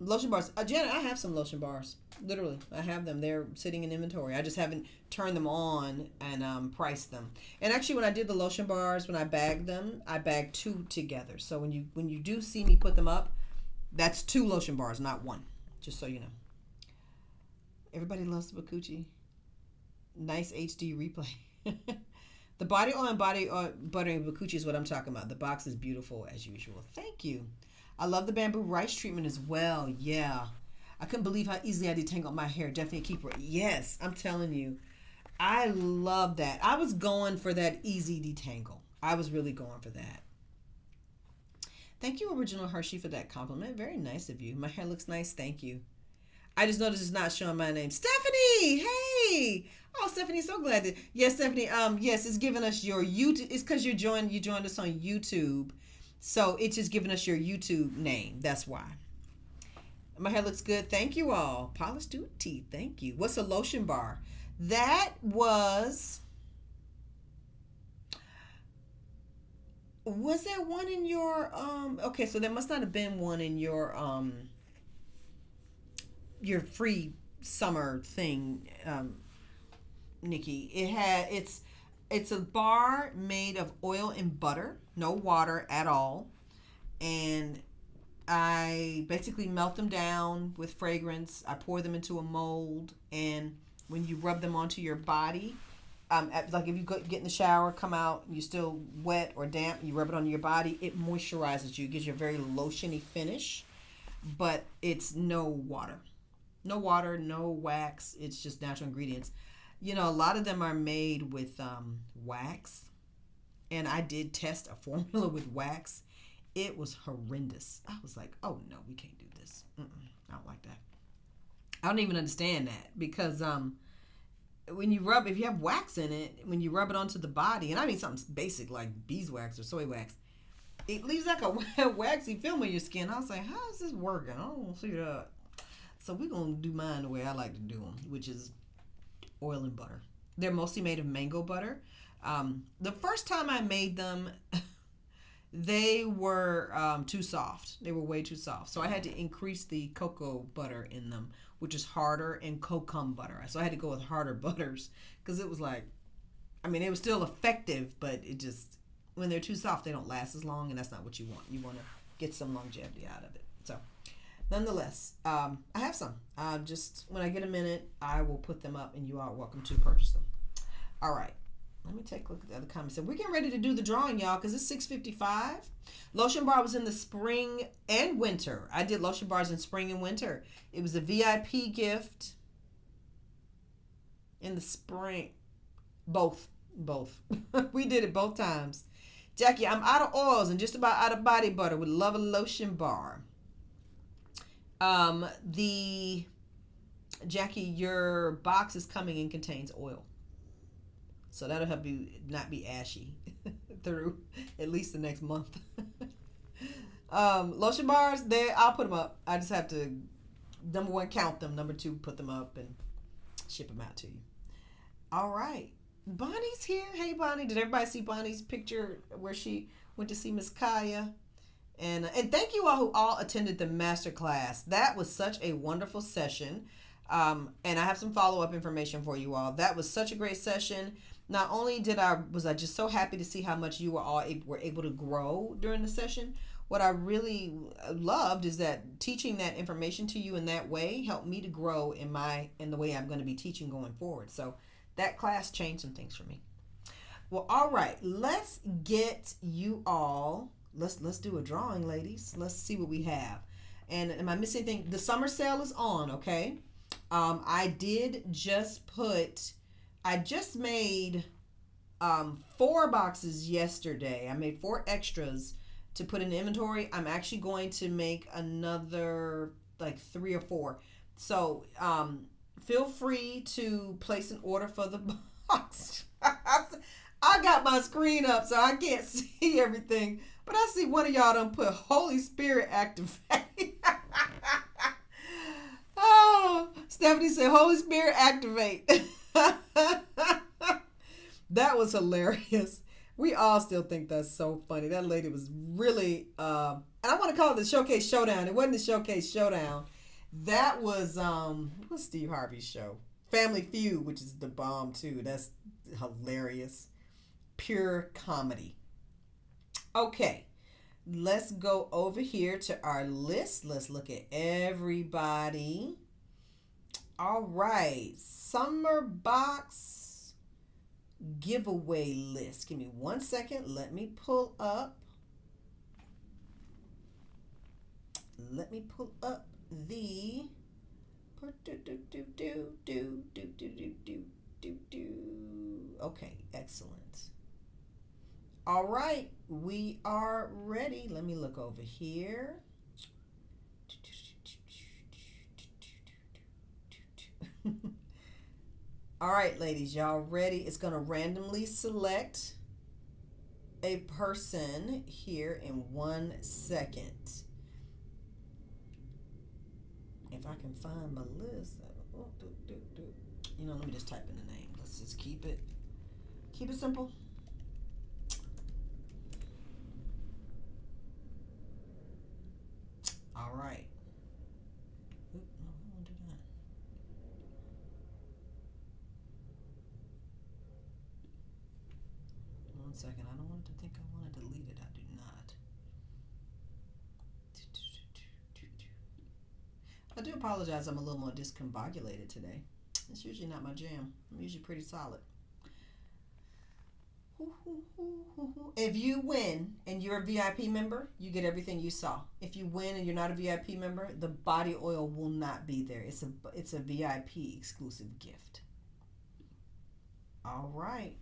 Lotion bars. Janet, I have some lotion bars. Literally, I have them. They're sitting in inventory. I just haven't turned them on and priced them. And actually, when I did the lotion bars, when I bagged them, I bagged 2 together. So when you do see me put them up, that's 2 lotion bars, not 1. Just so you know. Everybody loves the Bakuchi. Nice HD replay. The body oil and body oil buttering Bakuchi is what I'm talking about. The box is beautiful as usual. Thank you. I love the bamboo rice treatment as well. Yeah. I couldn't believe how easily I detangled my hair. Definitely a keeper. Yes, I'm telling you. I love that. I was going for that easy detangle. I was really going for that. Thank you, Original Hershey, for that compliment. Very nice of you. My hair looks nice. Thank you. I just noticed it's not showing my name. Stephanie! Hey! Oh, Stephanie, so glad that. Yes, Stephanie. Yes, it's giving us your YouTube. It's because you joined us on YouTube. So it's just giving us your YouTube name. That's why. My hair looks good. Thank you all. Polished to teeth. Thank you. What's a lotion bar? That was there one in your okay, so there must not have been one in your free summer thing, Nikki. It's a bar made of oil and butter, no water at all, and I basically melt them down with fragrance. I pour them into a mold, and when you rub them onto your body, like if you get in the shower, come out, you're still wet or damp, you rub it on your body, it moisturizes you, gives you a very lotiony finish, but it's no water. No water, no wax. It's just natural ingredients. You know, a lot of them are made with wax, and I did test a formula with wax. It was horrendous. I was like, oh no, we can't do this. I don't like that. I don't even understand that because when you rub, if you have wax in it, when you rub it onto the body, and I mean something basic like beeswax or soy wax, it leaves like a waxy film on your skin. I was like, how is this working? I don't see that. So we're going to do mine the way I like to do them, which is oil and butter. They're mostly made of mango butter. The first time I made them, they were too soft. They were way too soft. So I had to increase the cocoa butter in them, which is harder, and kokum butter. So I had to go with harder butters because it was like, I mean, it was still effective, but it just, when they're too soft, they don't last as long, and that's not what you want. You want to get some longevity out of it. So nonetheless, I have some. Just when I get a minute, I will put them up, and you are welcome to purchase them. All right. Let me take a look at the other comments. So we're getting ready to do the drawing, y'all, because it's 6:55. Lotion bar was in the spring and winter. I did lotion bars in spring and winter. It was a VIP gift in the spring. Both. We did it both times. Jackie, I'm out of oils and just about out of body butter. Would love a lotion bar. Jackie, your box is coming and contains oil. So that'll help you not be ashy through at least the next month. Lotion bars, I'll put them up. I just have to, number one, count them. Number two, put them up and ship them out to you. All right. Bonnie's here. Hey, Bonnie. Did everybody see Bonnie's picture where she went to see Miss Kaya? And thank you all who all attended the master class. That was such a wonderful session. And I have some follow-up information for you all. That was such a great session. Not only was I just so happy to see how much you were able to grow during the session, what I really loved is that teaching that information to you in that way helped me to grow in the way I'm going to be teaching going forward. So that class changed some things for me. Well, all right, let's get you all, let's do a drawing, ladies. Let's see what we have. And am I missing anything? The summer sale is on, okay? I just made 4 boxes yesterday. I made 4 extras to put in the inventory. I'm actually going to make another like 3 or 4. So feel free to place an order for the box. I got my screen up so I can't see everything, but I see one of y'all done put Holy Spirit activate. Oh, Stephanie said Holy Spirit activate. That was hilarious. We all still think that's so funny. That lady was really, and I want to call it the Showcase Showdown. It wasn't the Showcase Showdown. That was, what's Steve Harvey's show? Family Feud, which is the bomb too. That's hilarious. Pure comedy. Okay. Let's go over here to our list. Let's look at everybody. All right. Summer box giveaway list. Give me 1 second. Let me pull up the okay, excellent. All right, we are ready. Let me look over here. All right, ladies, y'all ready? It's going to randomly select a person here in 1 second. If I can find my list. Let me just type in the name. Let's just keep it simple. All right. Oop, no, I don't want to do that. One second. I don't want it to think I want to delete it. I do not. I do apologize. I'm a little more discombobulated today. It's usually not my jam. I'm usually pretty solid. If you win and you're a VIP member, you get everything you saw. If you win and you're not a VIP member, the body oil will not be there. It's a VIP exclusive gift. All right.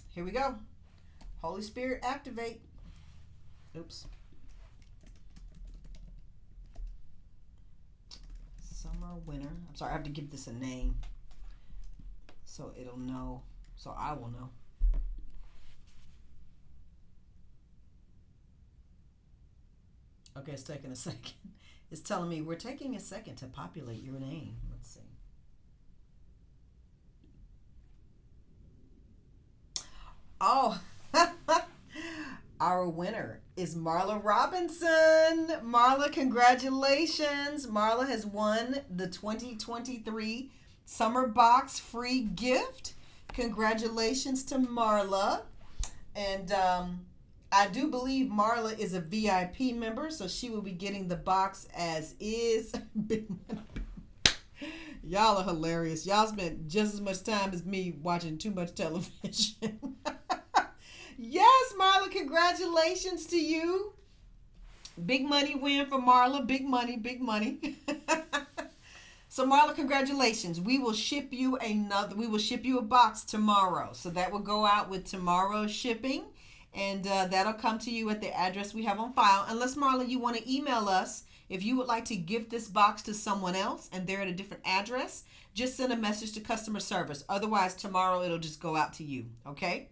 Here we go. Holy Spirit, activate. Oops. Summer, winter. I'm sorry, I have to give this a name so it'll know, so I will know. Okay, it's taking a second. It's telling me we're taking a second to populate your name. Let's see. Oh, our winner is Marla Robinson. Marla, congratulations. Marla has won the 2023 Summer Box free gift. Congratulations to Marla. And I do believe Marla is a VIP member, so she will be getting the box as is. Y'all are hilarious. Y'all spent just as much time as me watching too much television. Yes, Marla, congratulations to you. Big money win for Marla. Big money, big money. So Marla, congratulations. We will ship you a box tomorrow. So that will go out with tomorrow's shipping. And that'll come to you at the address we have on file. Unless, Marla, you want to email us. If you would like to gift this box to someone else and they're at a different address, just send a message to customer service. Otherwise, tomorrow it'll just go out to you. Okay?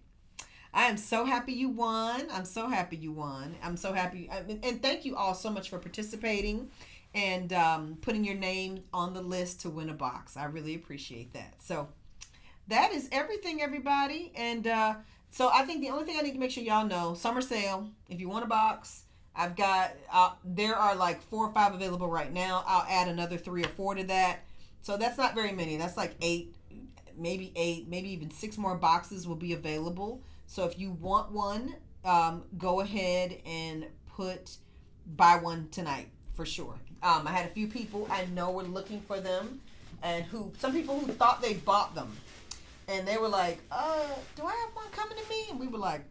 I am so happy you won. I'm so happy you won. I'm so happy. And thank you all so much for participating and putting your name on the list to win a box. I really appreciate that. So that is everything, everybody. And so I think the only thing I need to make sure y'all know, summer sale, if you want a box, I've got, there are like 4 or 5 available right now. I'll add another 3 or 4 to that. So that's not very many. That's like 8, maybe even 6 more boxes will be available. So if you want one, go ahead and buy one tonight for sure. I had a few people I know were looking for them, and some people who thought they bought them, and they were like, do I have one coming to me? And we were like,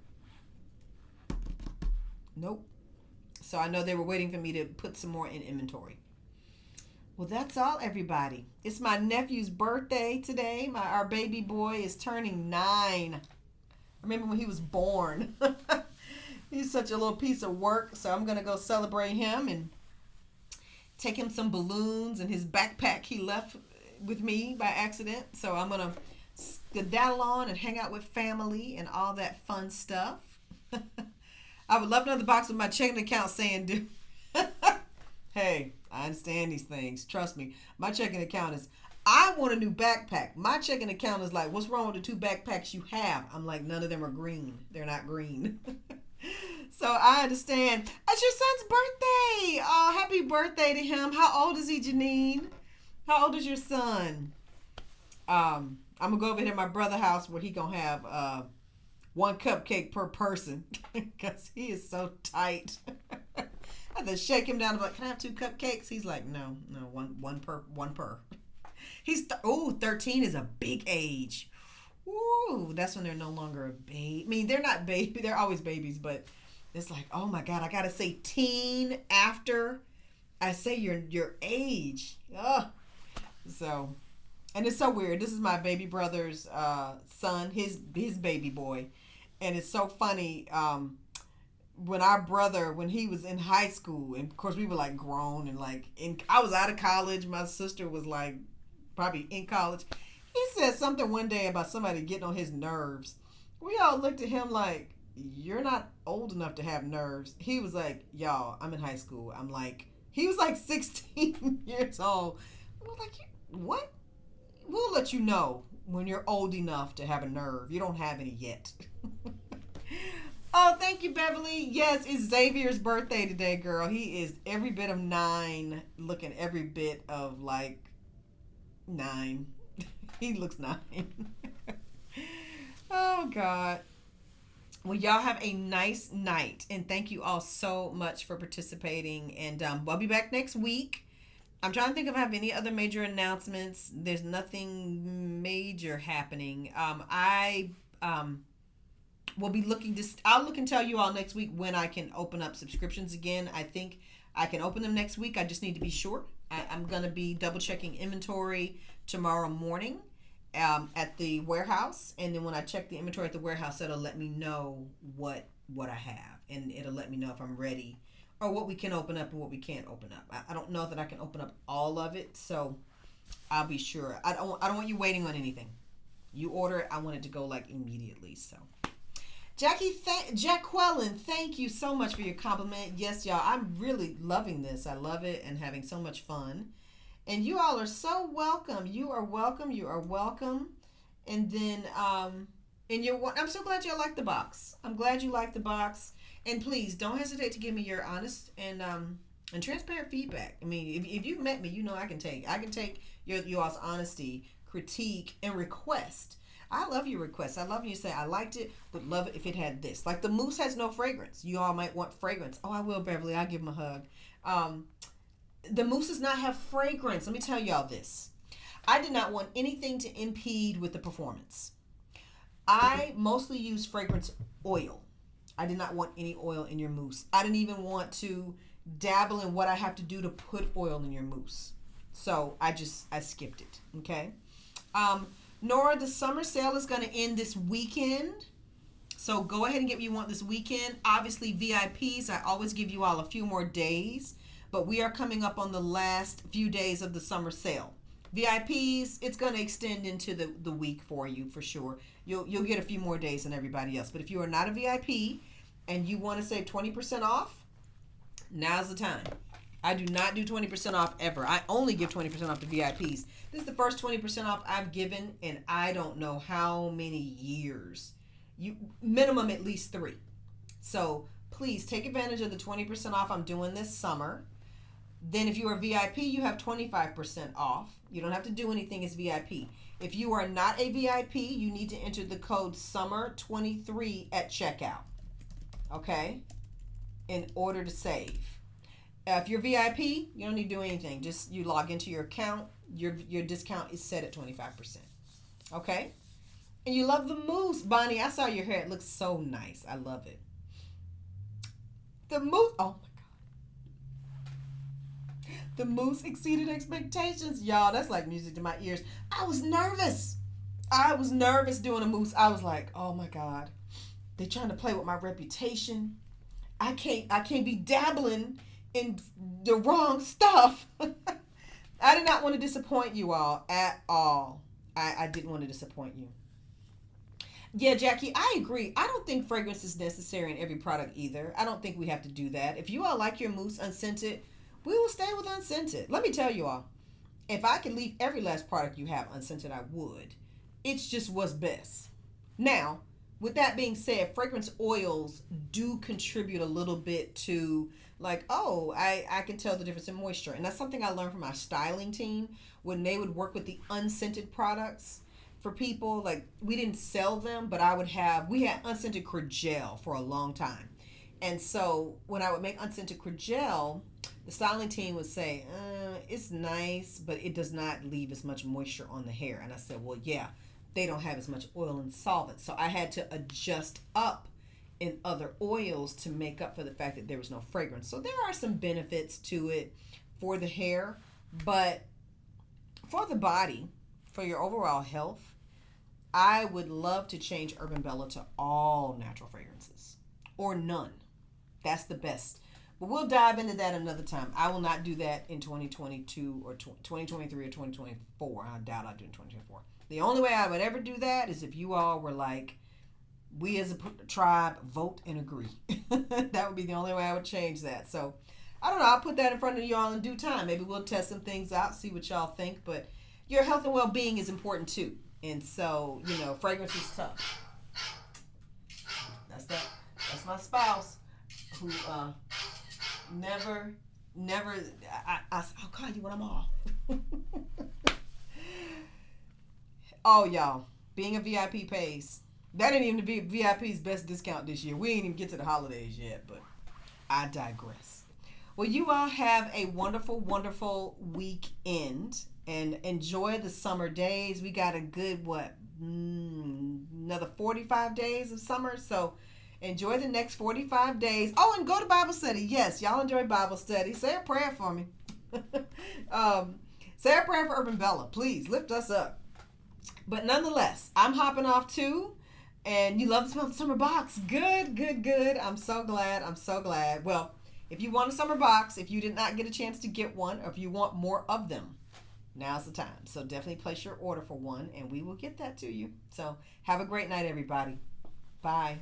nope. So I know they were waiting for me to put some more in inventory. Well, that's all, everybody. It's my nephew's birthday today. Our baby boy is turning 9. I remember when he was born. He's such a little piece of work, so I'm going to go celebrate him and take him some balloons and his backpack he left with me by accident. So I'm going to skedaddle on and hang out with family and all that fun stuff. I would love another box with my checking account saying, dude, hey, I understand these things. Trust me. My checking account is, I want a new backpack. My checking account is like, what's wrong with the 2 backpacks you have? I'm like, none of them are green. They're not green. So I understand. It's your son's birthday. Oh, happy birthday to him. How old is he, Janine? How old is your son? I'm going to go over here to my brother's house where he going to have 1 cupcake per person because he is so tight. I had to shake him down. I'm like, can I have 2 cupcakes? He's like, no, one per. He's 13 is a big age. Ooh, that's when they're no longer a baby. I mean, they're not baby. They're always babies, but it's like, oh my God, I gotta say teen after I say your age. Ugh. So, and it's so weird. This is my baby brother's son, his baby boy, and it's so funny. When he was in high school, and of course we were like grown and like I was out of college. My sister was like probably in college. He said something one day about somebody getting on his nerves. We all looked at him like, you're not old enough to have nerves. He was like, y'all, I'm in high school. I'm like, he was like 16 years old. We're like, what? We'll let you know when you're old enough to have a nerve. You don't have any yet. Oh, thank you, Beverly. Yes, it's Xavier's birthday today, girl. He is every bit of 9, looking every bit of like 9. He looks 9. Oh, God. Well, y'all have a nice night, and thank you all so much for participating. And we'll be back next week. I'm trying to think if I have any other major announcements. There's nothing major happening. I will be looking to. I'll look and tell you all next week when I can open up subscriptions again. I think I can open them next week. I just need to be sure. I'm gonna be double checking inventory tomorrow morning at the warehouse, and then when I check the inventory at the warehouse, it'll let me know what I have, and it'll let me know if I'm ready or what we can open up and what we can't open up. I don't know that I can open up all of it, so I'll be sure. I don't want you waiting on anything. You order it, I want it to go like immediately. So Jacqueline, thank you so much for your compliment. Yes, y'all, I'm really loving this. I love it and having so much fun. And you all are so welcome. You are welcome. You are welcome. And then, I'm so glad you like the box. I'm glad you like the box. And please don't hesitate to give me your honest and transparent feedback. I mean, if you've met me, you know I can take your all's honesty, critique, and request. I love your requests. I love when you say I liked it, would love it if it had this. Like the mousse has no fragrance. You all might want fragrance. Oh, I will, Beverly. I'll give him a hug. The mousse does not have fragrance. Let me tell y'all this. I did not want anything to impede with the performance. I mostly use fragrance oil. I did not want any oil in your mousse. I didn't even want to dabble in what I have to do to put oil in your mousse. So I skipped it. Okay. Nora, the summer sale is going to end this weekend. So go ahead and get what you want this weekend. Obviously, VIPs, I always give you all a few more days. But we are coming up on the last few days of the summer sale. VIPs, it's going to extend into the week for you for sure. You'll get a few more days than everybody else. But if you are not a VIP and you want to save 20% off, now's the time. I do not do 20% off ever. I only give 20% off to VIPs. This is the first 20% off I've given in I don't know how many years. Minimum at least 3. So please take advantage of the 20% off I'm doing this summer. Then if you are VIP, you have 25% off. You don't have to do anything as VIP. If you are not a VIP, you need to enter the code SUMMER23 at checkout. Okay? In order to save. If you're VIP, you don't need to do anything. Just you log into your account. Your discount is set at 25%. Okay? And you love the mousse. Bonnie, I saw your hair. It looks so nice. I love it. The mousse. Oh my God. The mousse exceeded expectations. Y'all, that's like music to my ears. I was nervous. Doing a mousse. I was like, oh my God. They're trying to play with my reputation. I can't be dabbling in the wrong stuff. I did not want to disappoint you all at all. I didn't want to disappoint you. Yeah, Jackie, I agree. I don't think fragrance is necessary in every product either. I don't think we have to do that. If you all like your mousse unscented, we will stay with unscented. Let me tell you all, if I could leave every last product you have unscented, I would. It's just what's best. Now, with that being said, fragrance oils do contribute a little bit to like, oh, I can tell the difference in moisture. And that's something I learned from my styling team when they would work with the unscented products. For people, like we didn't sell them, but we had unscented Cragel for a long time. And so when I would make unscented Cragel, the styling team would say, it's nice, but it does not leave as much moisture on the hair. And I said, well, yeah, they don't have as much oil and solvent. So I had to adjust up in other oils to make up for the fact that there was no fragrance. So there are some benefits to it for the hair, but for the body, for your overall health, I would love to change Urban Bella to all natural fragrances or none. That's the best. But we'll dive into that another time. I will not do that in 2022 or 2023 or 2024. I doubt I'll do it in 2024. The only way I would ever do that is if you all were like, we as a tribe vote and agree. That would be the only way I would change that. So I don't know. I'll put that in front of y'all in due time. Maybe we'll test some things out, see what y'all think. But your health and well-being is important too. And so, fragrance is tough. That's my spouse who never, I'll call you when I'm off. Oh, y'all, being a VIP pays. That ain't even the VIP's best discount this year. We ain't even get to the holidays yet, but I digress. Well, you all have a wonderful, wonderful weekend and enjoy the summer days. We got a good, another 45 days of summer. So enjoy the next 45 days. Oh, and go to Bible study. Yes, y'all enjoy Bible study. Say a prayer for me. Say a prayer for Urban Bella. Please lift us up. But nonetheless, I'm hopping off too. And you love the smell of the summer box. Good, good, good. I'm so glad. I'm so glad. Well, if you want a summer box, if you did not get a chance to get one, or if you want more of them, now's the time. So definitely place your order for one, and we will get that to you. So have a great night, everybody. Bye.